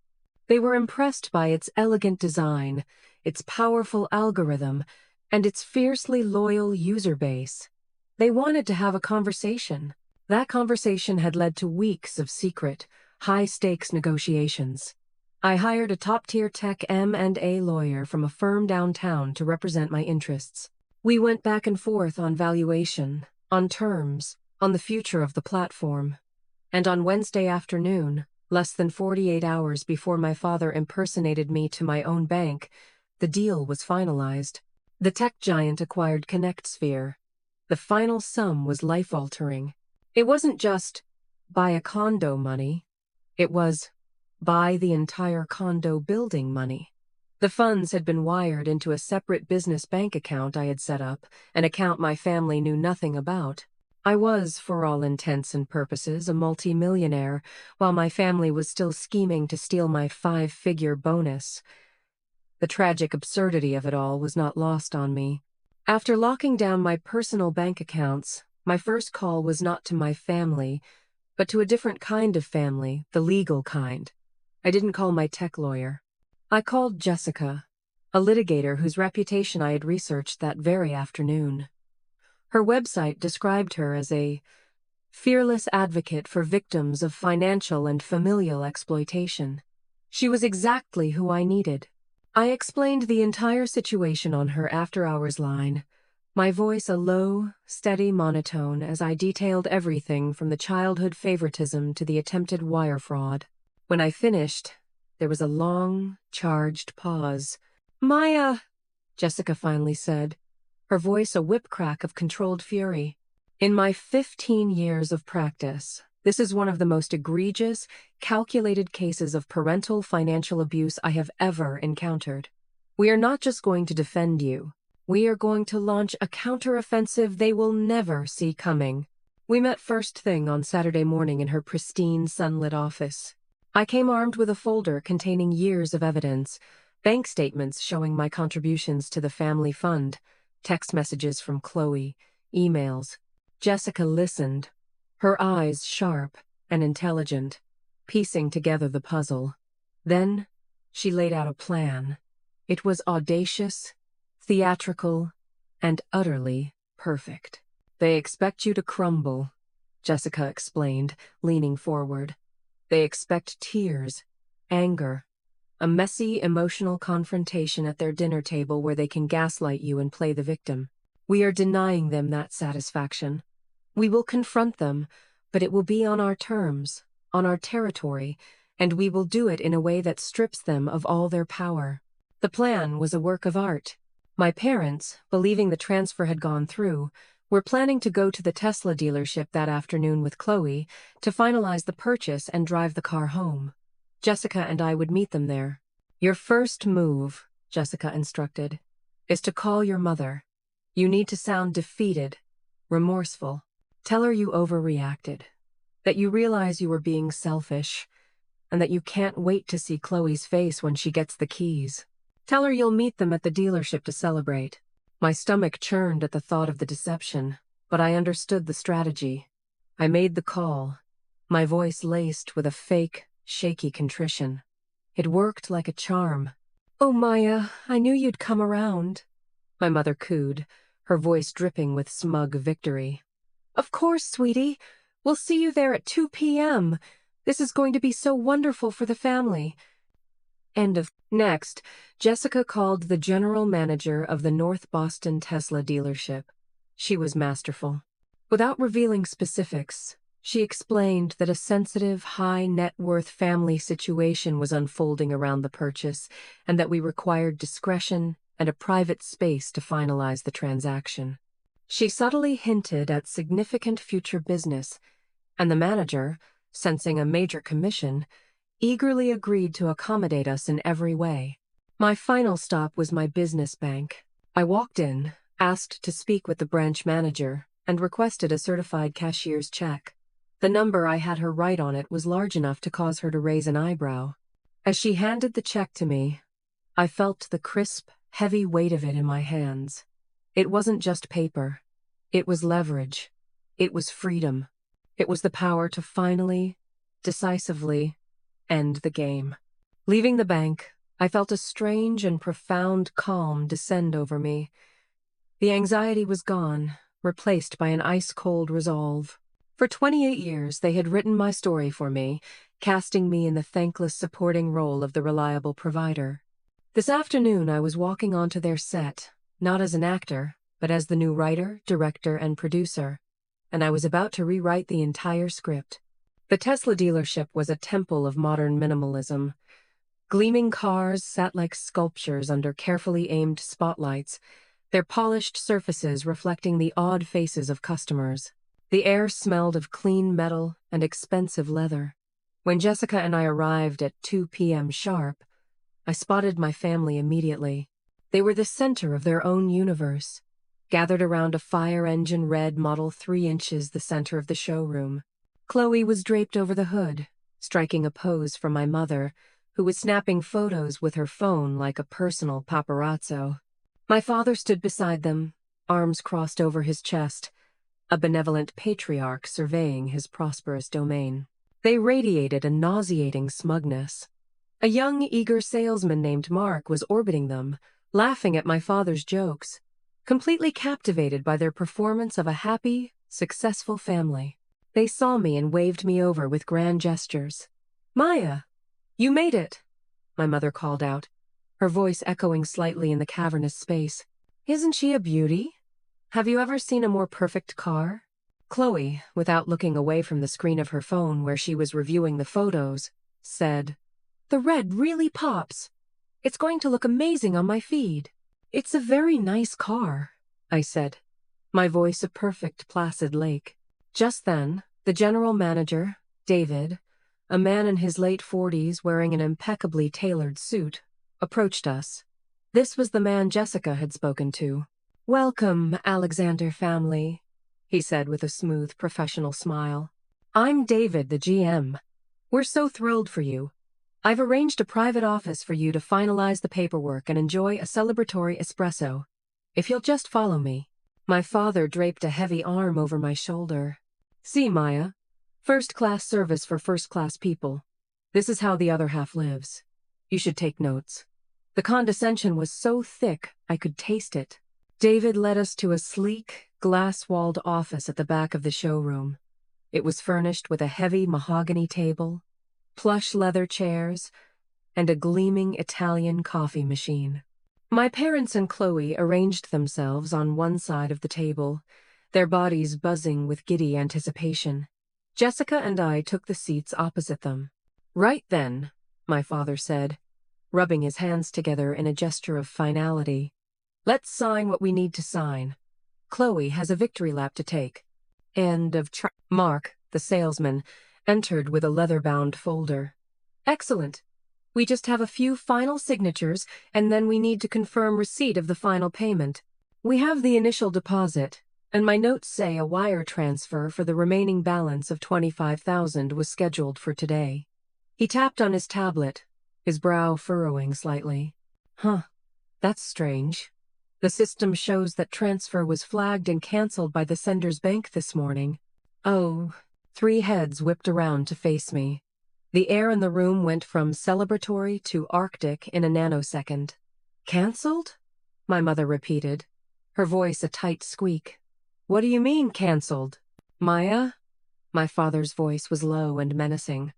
They were impressed by its elegant design, its powerful algorithm, and its fiercely loyal user base. They wanted to have a conversation. That conversation had led to weeks of secret, high-stakes negotiations. I hired a top-tier tech M&A lawyer from a firm downtown to represent my interests. We went back and forth on valuation, on terms, on the future of the platform. And on Wednesday afternoon, less than 48 hours before my father impersonated me to my own bank, the deal was finalized. The tech giant acquired ConnectSphere. The final sum was life-altering. It wasn't just buy a condo money. It was buy the entire condo building money. The funds had been wired into a separate business bank account I had set up, an account my family knew nothing about. I was, for all intents and purposes, a multi-millionaire, while my family was still scheming to steal my 5-figure bonus. The tragic absurdity of it all was not lost on me. After locking down my personal bank accounts, my first call was not to my family, but to a different kind of family, the legal kind. I didn't call my tech lawyer. I called Jessica, a litigator whose reputation I had researched that very afternoon. Her website described her as a fearless advocate for victims of financial and familial exploitation. She was exactly who I needed. I explained the entire situation on her after-hours line, my voice a low, steady monotone as I detailed everything from the childhood favoritism to the attempted wire fraud. When I finished, there was a long, charged pause. "Maya," Jessica finally said, her voice a whip-crack of controlled fury. "In my 15 years of practice, this is one of the most egregious, calculated cases of parental financial abuse I have ever encountered. We are not just going to defend you. We are going to launch a counteroffensive they will never see coming." We met first thing on Saturday morning in her pristine, sunlit office. I came armed with a folder containing years of evidence, bank statements showing my contributions to the family fund, text messages from Chloe, emails. Jessica listened, her eyes sharp and intelligent, piecing together the puzzle. Then, she laid out a plan. It was audacious, theatrical, and utterly perfect. "They expect you to crumble," Jessica explained, leaning forward. "They expect tears, anger, a messy, emotional confrontation at their dinner table where they can gaslight you and play the victim. We are denying them that satisfaction. We will confront them, but it will be on our terms, on our territory, and we will do it in a way that strips them of all their power." The plan was a work of art. My parents, believing the transfer had gone through, were planning to go to the Tesla dealership that afternoon with Chloe to finalize the purchase and drive the car home. Jessica and I would meet them there. "Your first move," Jessica instructed, "is to call your mother. You need to sound defeated, remorseful. Tell her you overreacted, that you realize you were being selfish, and that you can't wait to see Chloe's face when she gets the keys. Tell her you'll meet them at the dealership to celebrate." My stomach churned at the thought of the deception. but I understood the strategy. I made the call, my voice laced with a fake, shaky contrition. It worked like a charm. "Oh, Maya, I knew you'd come around," my mother cooed, her voice dripping with smug victory. "Of course, sweetie. We'll see you there at 2 p.m. This is going to be so wonderful for the family." End of. Next, Jessica called the general manager of the North Boston Tesla dealership. She was masterful. Without revealing specifics, she explained that a sensitive, high-net-worth family situation was unfolding around the purchase, and that we required discretion and a private space to finalize the transaction. She subtly hinted at significant future business, and the manager, sensing a major commission, eagerly agreed to accommodate us in every way. My final stop was my business bank. I walked in, asked to speak with the branch manager, and requested a certified cashier's check. The number I had her write on it was large enough to cause her to raise an eyebrow. As she handed the check to me, I felt the crisp, heavy weight of it in my hands. It wasn't just paper. It was leverage. It was freedom. It was the power to finally, decisively, end the game. Leaving the bank, I felt a strange and profound calm descend over me. The anxiety was gone, replaced by an ice-cold resolve. For 28 years, they had written my story for me, casting me in the thankless supporting role of the reliable provider. This afternoon, I was walking onto their set, not as an actor, but as the new writer, director, and producer, and I was about to rewrite the entire script. The Tesla dealership was a temple of modern minimalism. Gleaming cars sat like sculptures under carefully aimed spotlights, their polished surfaces reflecting the odd faces of customers. The air smelled of clean metal and expensive leather. When Jessica and I arrived at 2 p.m. sharp, I spotted my family immediately. They were the center of their own universe, gathered around a fire engine red Model 3 inches the center of the showroom. Chloe was draped over the hood, striking a pose for my mother, who was snapping photos with her phone like a personal paparazzo. My father stood beside them, arms crossed over his chest, a benevolent patriarch surveying his prosperous domain. They radiated a nauseating smugness. A young, eager salesman named Mark was orbiting them, laughing at my father's jokes, completely captivated by their performance of a happy, successful family. They saw me and waved me over with grand gestures. "Maya, you made it," my mother called out, her voice echoing slightly in the cavernous space. "Isn't she a beauty? Have you ever seen a more perfect car?" Chloe, without looking away from the screen of her phone where she was reviewing the photos, said, "The red really pops. It's going to look amazing on my feed." "It's a very nice car," I said, my voice a perfect placid lake. Just then, the general manager, David, a man in his late 40s wearing an impeccably tailored suit, approached us. This was the man Jessica had spoken to. "Welcome, Alexander family," he said with a smooth, professional smile. "I'm David, the GM. We're so thrilled for you. I've arranged a private office for you to finalize the paperwork and enjoy a celebratory espresso. If you'll just follow me." My father draped a heavy arm over my shoulder. "See, Maya, first-class service for first-class people. This is how the other half lives. You should take notes." The condescension was so thick I could taste it. David led us to a sleek, glass-walled office at the back of the showroom. It was furnished with a heavy mahogany table, plush leather chairs, and a gleaming Italian coffee machine. My parents and Chloe arranged themselves on one side of the table, their bodies buzzing with giddy anticipation. Jessica and I took the seats opposite them. "Right then," my father said, rubbing his hands together in a gesture of finality. "Let's sign what we need to sign. Chloe has a victory lap to take." Mark, the salesman, entered with a leather-bound folder. "Excellent. We just have a few final signatures, and then we need to confirm receipt of the final payment. We have the initial deposit, and my notes say a wire transfer for the remaining balance of $25,000 was scheduled for today." He tapped on his tablet, his brow furrowing slightly. "Huh, that's strange. The system shows that transfer was flagged and canceled by the sender's bank this morning. Oh, three heads whipped around to face me. The air in the room went from celebratory to arctic in a nanosecond. Cancelled? My mother repeated, her voice a tight squeak. What do you mean, cancelled? Maya? My father's voice was low and menacing.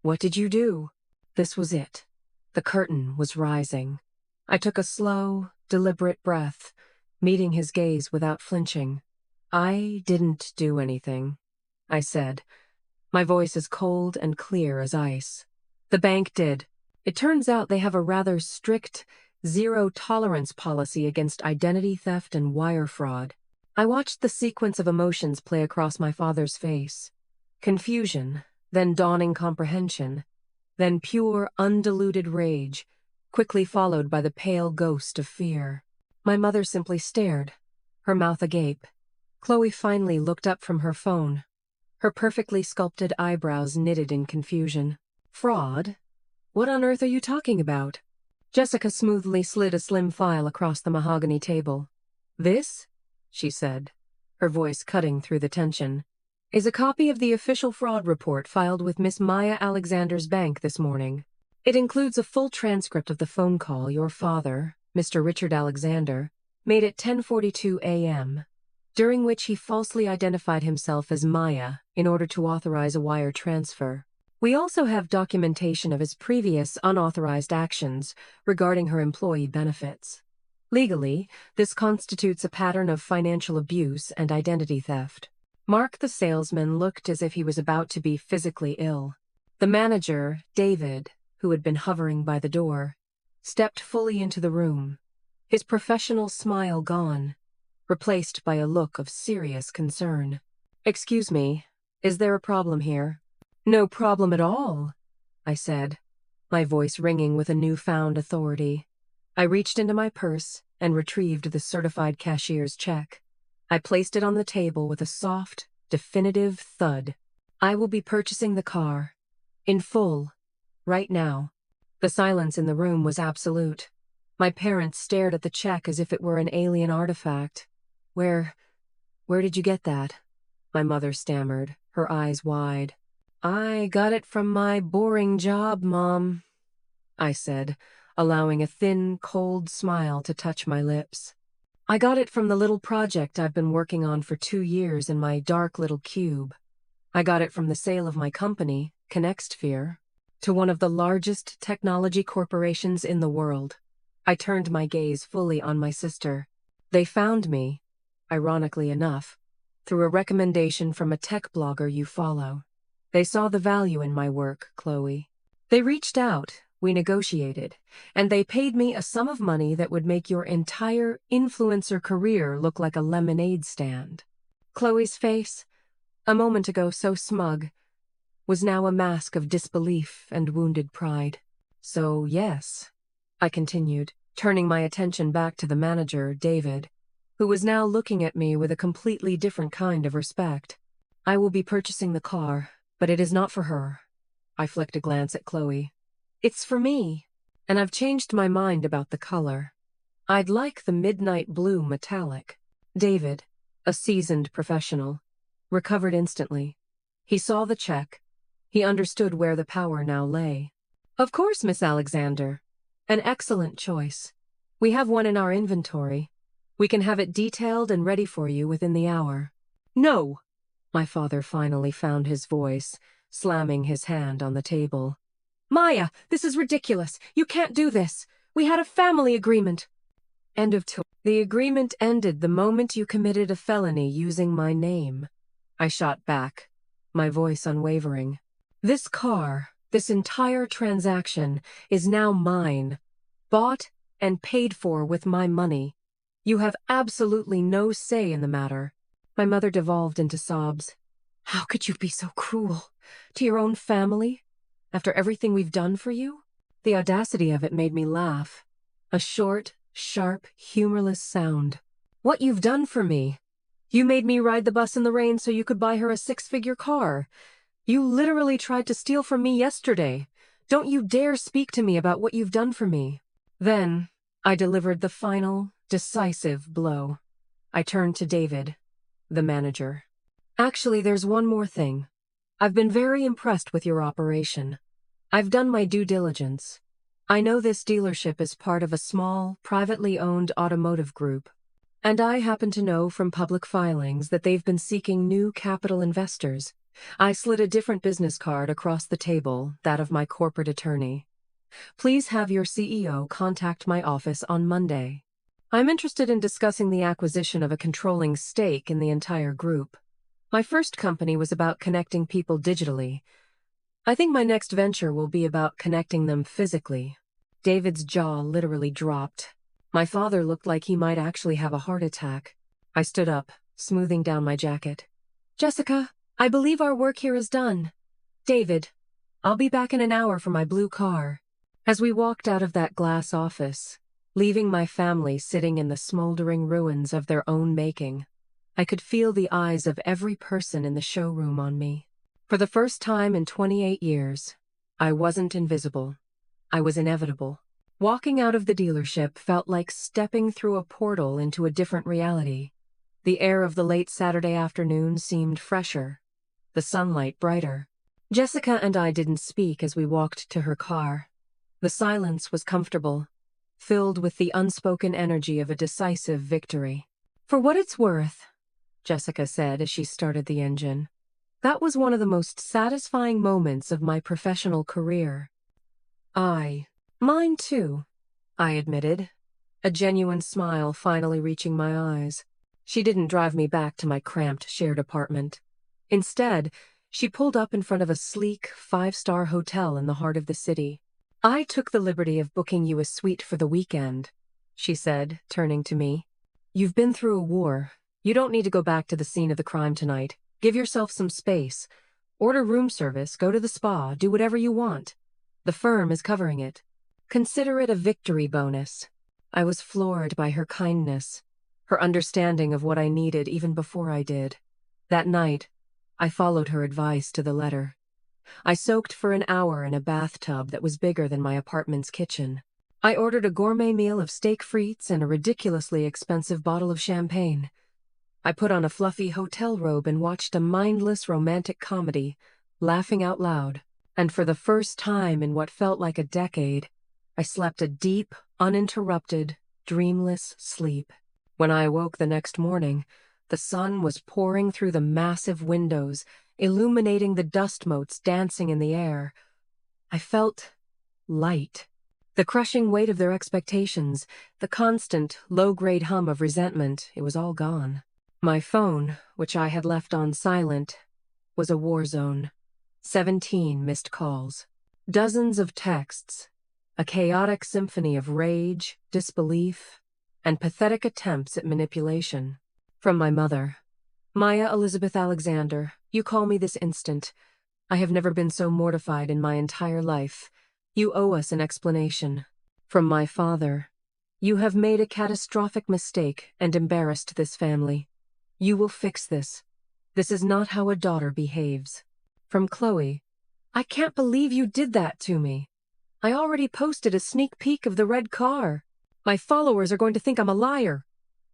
What did you do? This was it. The curtain was rising. I took a slow, deliberate breath, meeting his gaze without flinching. I didn't do anything, I said, my voice as cold and clear as ice. The bank did. It turns out they have a rather strict, zero-tolerance policy against identity theft and wire fraud. I watched the sequence of emotions play across my father's face. Confusion, then dawning comprehension, then pure, undiluted rage, quickly followed by the pale ghost of fear. My mother simply stared, her mouth agape. Chloe finally looked up from her phone, her perfectly sculpted eyebrows knitted in confusion. Fraud? What on earth are you talking about? Jessica smoothly slid a slim file across the mahogany table. This, she said, her voice cutting through the tension, is a copy of the official fraud report filed with Miss Maya Alexander's bank this morning. It includes a full transcript of the phone call your father, Mr. Richard Alexander, made at 10:42 a.m., during which he falsely identified himself as Maya in order to authorize a wire transfer. We also have documentation of his previous unauthorized actions regarding her employee benefits. Legally, this constitutes a pattern of financial abuse and identity theft. Mark the salesman looked as if he was about to be physically ill. The manager, David, who had been hovering by the door, stepped fully into the room, his professional smile gone, replaced by a look of serious concern. Excuse me, is there a problem here? No problem at all, I said, my voice ringing with a newfound authority. I reached into my purse and retrieved the certified cashier's check. I placed it on the table with a soft, definitive thud. I will be purchasing the car. In full. Right now. The silence in the room was absolute. My parents stared at the check as if it were an alien artifact. Where did you get that? My mother stammered, her eyes wide. I got it from my boring job, Mom, I said, allowing a thin, cold smile to touch my lips. I got it from the little project I've been working on for 2 years in my dark little cube. I got it from the sale of my company, ConnectSphere, to one of the largest technology corporations in the world. I turned my gaze fully on my sister. They found me, ironically enough, through a recommendation from a tech blogger you follow. They saw the value in my work, Chloe. They reached out, we negotiated, and they paid me a sum of money that would make your entire influencer career look like a lemonade stand. Chloe's face, a moment ago so smug, was now a mask of disbelief and wounded pride. So, yes, I continued, turning my attention back to the manager, David, who was now looking at me with a completely different kind of respect. I will be purchasing the car, but it is not for her. I flicked a glance at Chloe. It's for me, and I've changed my mind about the color. I'd like the midnight blue metallic. David, a seasoned professional, recovered instantly. He saw the check. He understood where the power now lay. Of course, Miss Alexander. An excellent choice. We have one in our inventory. We can have it detailed and ready for you within the hour. No! My father finally found his voice, slamming his hand on the table. Maya, this is ridiculous. You can't do this. We had a family agreement. End of talk. The agreement ended the moment you committed a felony using my name. I shot back, my voice unwavering. This car, this entire transaction, is now mine. Bought and paid for with my money. You have absolutely no say in the matter. My mother devolved into sobs. How could you be so cruel? To your own family? After everything we've done for you? The audacity of it made me laugh. A short, sharp, humorless sound. What you've done for me? You made me ride the bus in the rain so you could buy her a 6-figure car. You literally tried to steal from me yesterday. Don't you dare speak to me about what you've done for me. Then, I delivered the final, Decisive blow. I turned to David, the manager. Actually, there's one more thing. I've been very impressed with your operation. I've done my due diligence. I know this dealership is part of a small, privately owned automotive group, and I happen to know from public filings that they've been seeking new capital investors. I slid a different business card across the table, that of my corporate attorney. Please have your CEO contact my office on Monday. I'm interested in discussing the acquisition of a controlling stake in the entire group. My first company was about connecting people digitally. I think my next venture will be about connecting them physically. David's jaw literally dropped. My father looked like he might actually have a heart attack. I stood up, smoothing down my jacket. Jessica, I believe our work here is done. David, I'll be back in an hour for my blue car. As we walked out of that glass office, leaving my family sitting in the smoldering ruins of their own making, I could feel the eyes of every person in the showroom on me. For the first time in 28 years, I wasn't invisible. I was inevitable. Walking out of the dealership felt like stepping through a portal into a different reality. The air of the late Saturday afternoon seemed fresher, the sunlight brighter. Jessica and I didn't speak as we walked to her car. The silence was comfortable, filled with the unspoken energy of a decisive victory. For what it's worth, Jessica said as she started the engine, that was one of the most satisfying moments of my professional career. Mine too, I admitted, a genuine smile finally reaching my eyes. She didn't drive me back to my cramped shared apartment. Instead, she pulled up in front of a sleek, 5-star hotel in the heart of the city. I took the liberty of booking you a suite for the weekend, she said, turning to me. You've been through a war. You don't need to go back to the scene of the crime tonight. Give yourself some space. Order room service, go to the spa, do whatever you want. The firm is covering it. Consider it a victory bonus. I was floored by her kindness, her understanding of what I needed even before I did. That night, I followed her advice to the letter. I soaked for an hour in a bathtub that was bigger than my apartment's kitchen. I ordered a gourmet meal of steak frites and a ridiculously expensive bottle of champagne. I put on a fluffy hotel robe and watched a mindless romantic comedy, laughing out loud. And for the first time in what felt like a decade, I slept a deep, uninterrupted, dreamless sleep. When I awoke the next morning, the sun was pouring through the massive windows, illuminating the dust motes dancing in the air. I felt light. The crushing weight of their expectations, the constant, low-grade hum of resentment, it was all gone. My phone, which I had left on silent, was a war zone. 17 missed calls. Dozens of texts. A chaotic symphony of rage, disbelief, and pathetic attempts at manipulation. From my mother. Maya Elizabeth Alexander, you call me this instant. I have never been so mortified in my entire life. You owe us an explanation. From my father. You have made a catastrophic mistake and embarrassed this family. You will fix this. This is not how a daughter behaves. From Chloe. I can't believe you did that to me. I already posted a sneak peek of the red car. My followers are going to think I'm a liar.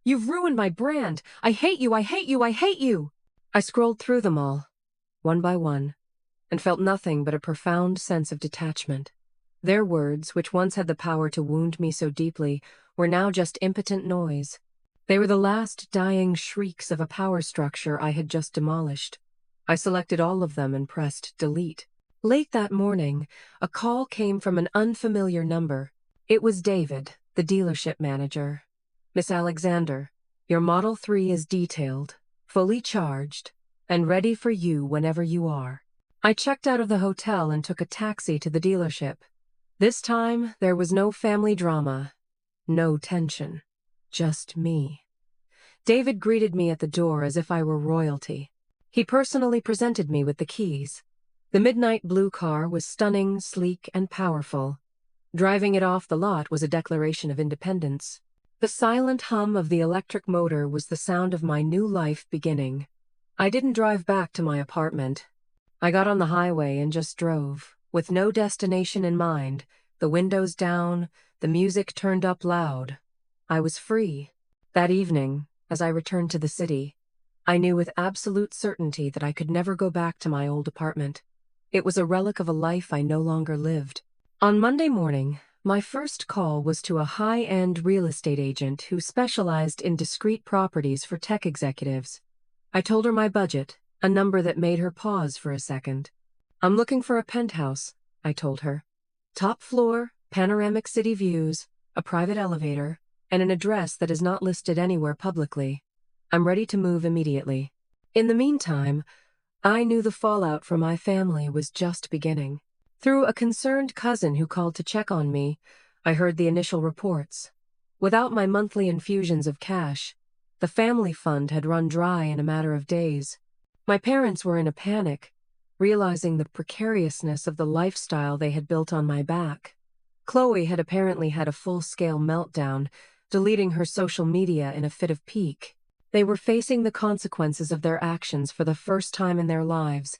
You've ruined my brand. I hate you, I hate you, I hate you. I scrolled through them all, one by one, and felt nothing but a profound sense of detachment. Their words, which once had the power to wound me so deeply, were now just impotent noise. They were the last dying shrieks of a power structure I had just demolished. I selected all of them and pressed delete. Late that morning, a call came from an unfamiliar number. It was David, the dealership manager. Miss Alexander, your Model 3 is detailed, fully charged, and ready for you whenever you are. I checked out of the hotel and took a taxi to the dealership. This time, there was no family drama, no tension, just me. David greeted me at the door as if I were royalty. He personally presented me with the keys. The midnight blue car was stunning, sleek, and powerful. Driving it off the lot was a declaration of independence. The silent hum of the electric motor was the sound of my new life beginning. I didn't drive back to my apartment. I got on the highway and just drove, with no destination in mind, the windows down, the music turned up loud. I was free. That evening, as I returned to the city, I knew with absolute certainty that I could never go back to my old apartment. It was a relic of a life I no longer lived. On Monday morning, my first call was to a high-end real estate agent who specialized in discrete properties for tech executives. I told her my budget, a number that made her pause for a second. "I'm looking for a penthouse," I told her. "Top floor, panoramic city views, a private elevator, and an address that is not listed anywhere publicly. I'm ready to move immediately." In the meantime, I knew the fallout for my family was just beginning. Through a concerned cousin who called to check on me, I heard the initial reports. Without my monthly infusions of cash, the family fund had run dry in a matter of days. My parents were in a panic, realizing the precariousness of the lifestyle they had built on my back. Chloe had apparently had a full-scale meltdown, deleting her social media in a fit of pique. They were facing the consequences of their actions for the first time in their lives,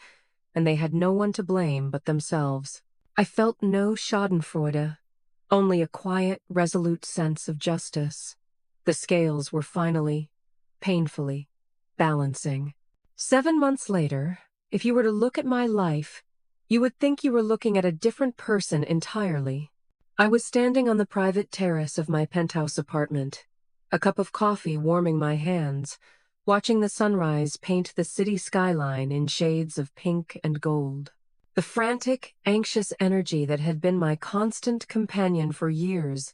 and they had no one to blame but themselves. I felt no schadenfreude, only a quiet, resolute sense of justice. The scales were finally, painfully, balancing. 7 months later, if you were to look at my life, you would think you were looking at a different person entirely. I was standing on the private terrace of my penthouse apartment, a cup of coffee warming my hands, watching the sunrise paint the city skyline in shades of pink and gold. The frantic, anxious energy that had been my constant companion for years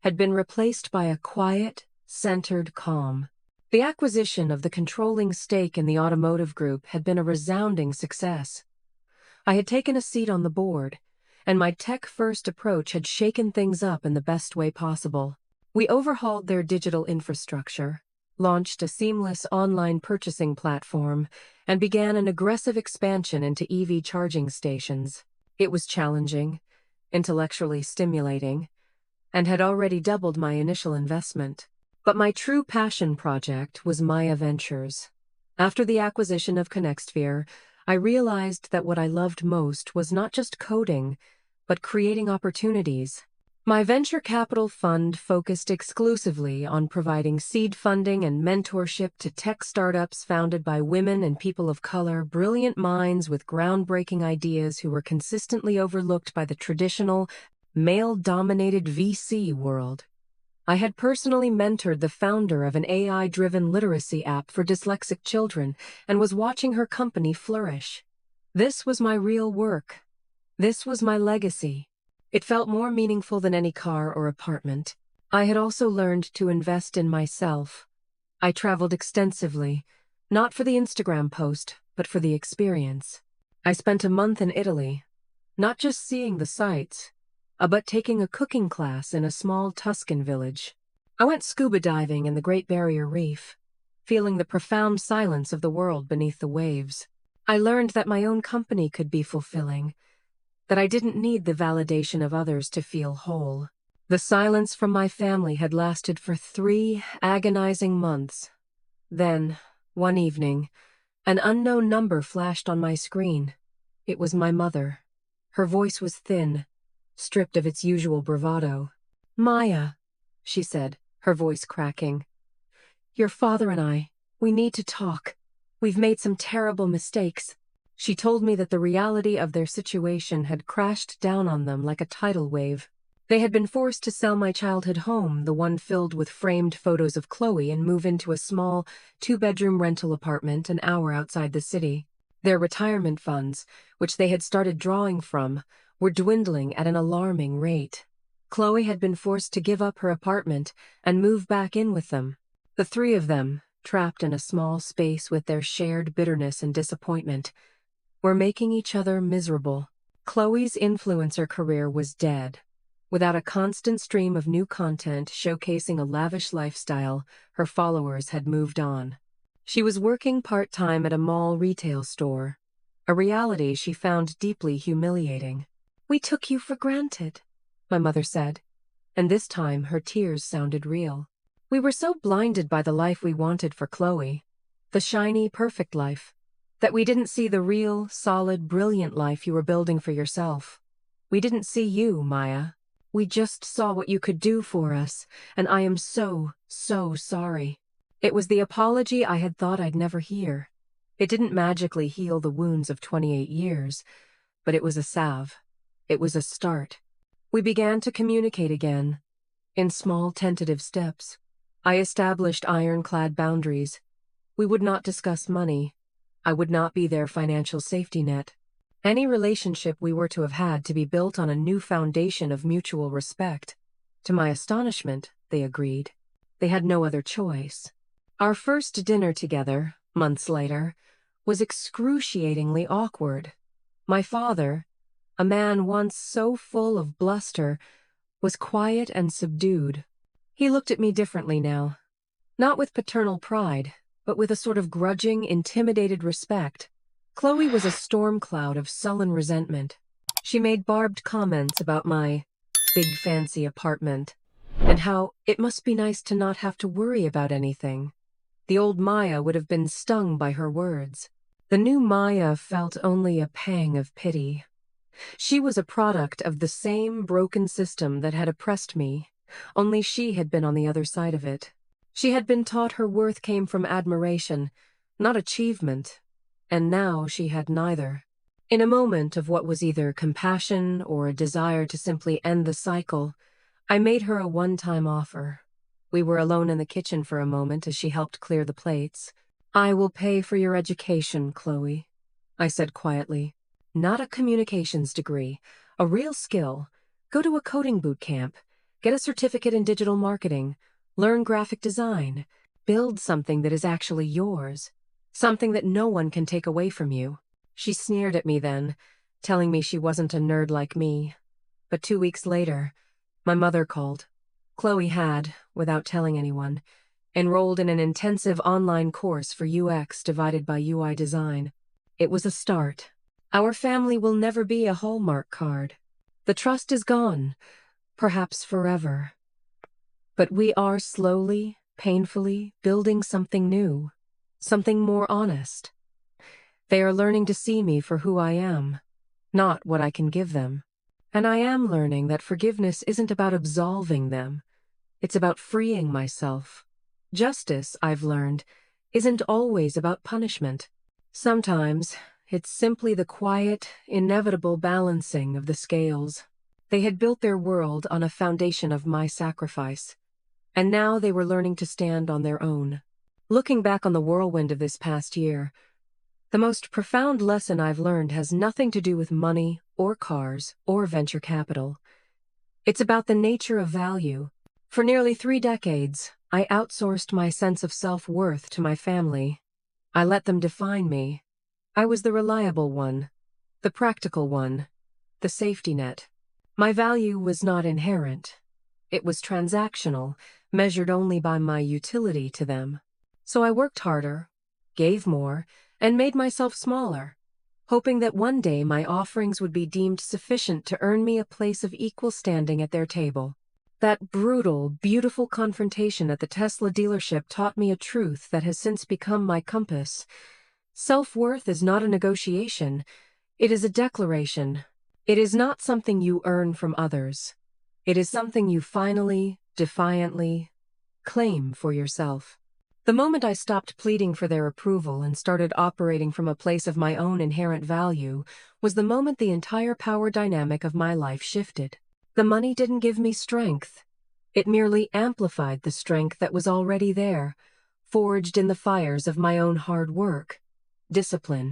had been replaced by a quiet, centered calm. The acquisition of the controlling stake in the automotive group had been a resounding success. I had taken a seat on the board, and my tech-first approach had shaken things up in the best way possible. We overhauled their digital infrastructure, launched a seamless online purchasing platform, and began an aggressive expansion into EV charging stations. It was challenging, intellectually stimulating, and had already doubled my initial investment. But my true passion project was Maya Ventures. After the acquisition of ConnectSphere, I realized that what I loved most was not just coding, but creating opportunities. My venture capital fund focused exclusively on providing seed funding and mentorship to tech startups founded by women and people of color, brilliant minds with groundbreaking ideas who were consistently overlooked by the traditional, male-dominated VC world. I had personally mentored the founder of an AI-driven literacy app for dyslexic children and was watching her company flourish. This was my real work. This was my legacy. It felt more meaningful than any car or apartment. I had also learned to invest in myself. I traveled extensively, not for the Instagram post, but for the experience. I spent a month in Italy, not just seeing the sights, but taking a cooking class in a small Tuscan village. I went scuba diving in the Great Barrier Reef, feeling the profound silence of the world beneath the waves. I learned that my own company could be fulfilling, that I didn't need the validation of others to feel whole. The silence from my family had lasted for 3 agonizing months. Then, one evening, an unknown number flashed on my screen. It was my mother. Her voice was thin, stripped of its usual bravado. "Maya," she said, her voice cracking. "Your father and we need to talk. We've made some terrible mistakes." She told me that the reality of their situation had crashed down on them like a tidal wave. They had been forced to sell my childhood home, the one filled with framed photos of Chloe, and move into a small, 2-bedroom rental apartment an hour outside the city. Their retirement funds, which they had started drawing from, were dwindling at an alarming rate. Chloe had been forced to give up her apartment and move back in with them. The 3 of them, trapped in a small space with their shared bitterness and disappointment, were making each other miserable. Chloe's influencer career was dead. Without a constant stream of new content showcasing a lavish lifestyle, her followers had moved on. She was working part-time at a mall retail store, a reality she found deeply humiliating. "We took you for granted," my mother said, and this time her tears sounded real. "We were so blinded by the life we wanted for Chloe, the shiny, perfect life, that we didn't see the real, solid, brilliant life you were building for yourself. We didn't see you, Maya." We just saw what you could do for us, and I am so, so sorry. It was the apology I had thought I'd never hear. It didn't magically heal the wounds of 28 years, but it was a salve. It was a start. We began to communicate again, in small tentative steps. I established ironclad boundaries. We would not discuss money. I would not be their financial safety net. Any relationship we were to have had to be built on a new foundation of mutual respect. To my astonishment, they agreed. They had no other choice. Our first dinner together, months later, was excruciatingly awkward. My father, a man once so full of bluster, was quiet and subdued. He looked at me differently now. Not with paternal pride, but with a sort of grudging, intimidated respect. Chloe was a storm cloud of sullen resentment. She made barbed comments about my big fancy apartment, and how it must be nice to not have to worry about anything. The old Maya would have been stung by her words. The new Maya felt only a pang of pity. She was a product of the same broken system that had oppressed me, only she had been on the other side of it. She had been taught her worth came from admiration, not achievement, and now she had neither. In a moment of what was either compassion or a desire to simply end the cycle, I made her a one-time offer. We were alone in the kitchen for a moment as she helped clear the plates. "I will pay for your education, Chloe," I said quietly. "Not a communications degree, a real skill. Go to a coding boot camp, get a certificate in digital marketing, learn graphic design, build something that is actually yours, something that no one can take away from you." She sneered at me then, telling me she wasn't a nerd like me. But 2 weeks later, my mother called. Chloe had, without telling anyone, enrolled in an intensive online course for UX divided by UI design. It was a start. Our family will never be a Hallmark card. The trust is gone, perhaps forever. But we are slowly, painfully building something new, something more honest. They are learning to see me for who I am, not what I can give them. And I am learning that forgiveness isn't about absolving them. It's about freeing myself. Justice, I've learned, isn't always about punishment. Sometimes it's simply the quiet, inevitable balancing of the scales. They had built their world on a foundation of my sacrifice, and now they were learning to stand on their own. Looking back on the whirlwind of this past year, the most profound lesson I've learned has nothing to do with money or cars or venture capital. It's about the nature of value. For nearly 3 decades, I outsourced my sense of self-worth to my family. I let them define me. I was the reliable one, the practical one, the safety net. My value was not inherent. It was transactional, measured only by my utility to them. So I worked harder, gave more, and made myself smaller, hoping that one day my offerings would be deemed sufficient to earn me a place of equal standing at their table. That brutal, beautiful confrontation at the Tesla dealership taught me a truth that has since become my compass. Self-worth is not a negotiation. It is a declaration. It is not something you earn from others. It is something you finally, defiantly, claim for yourself. The moment I stopped pleading for their approval and started operating from a place of my own inherent value was the moment the entire power dynamic of my life shifted. The money didn't give me strength. It merely amplified the strength that was already there, forged in the fires of my own hard work, discipline,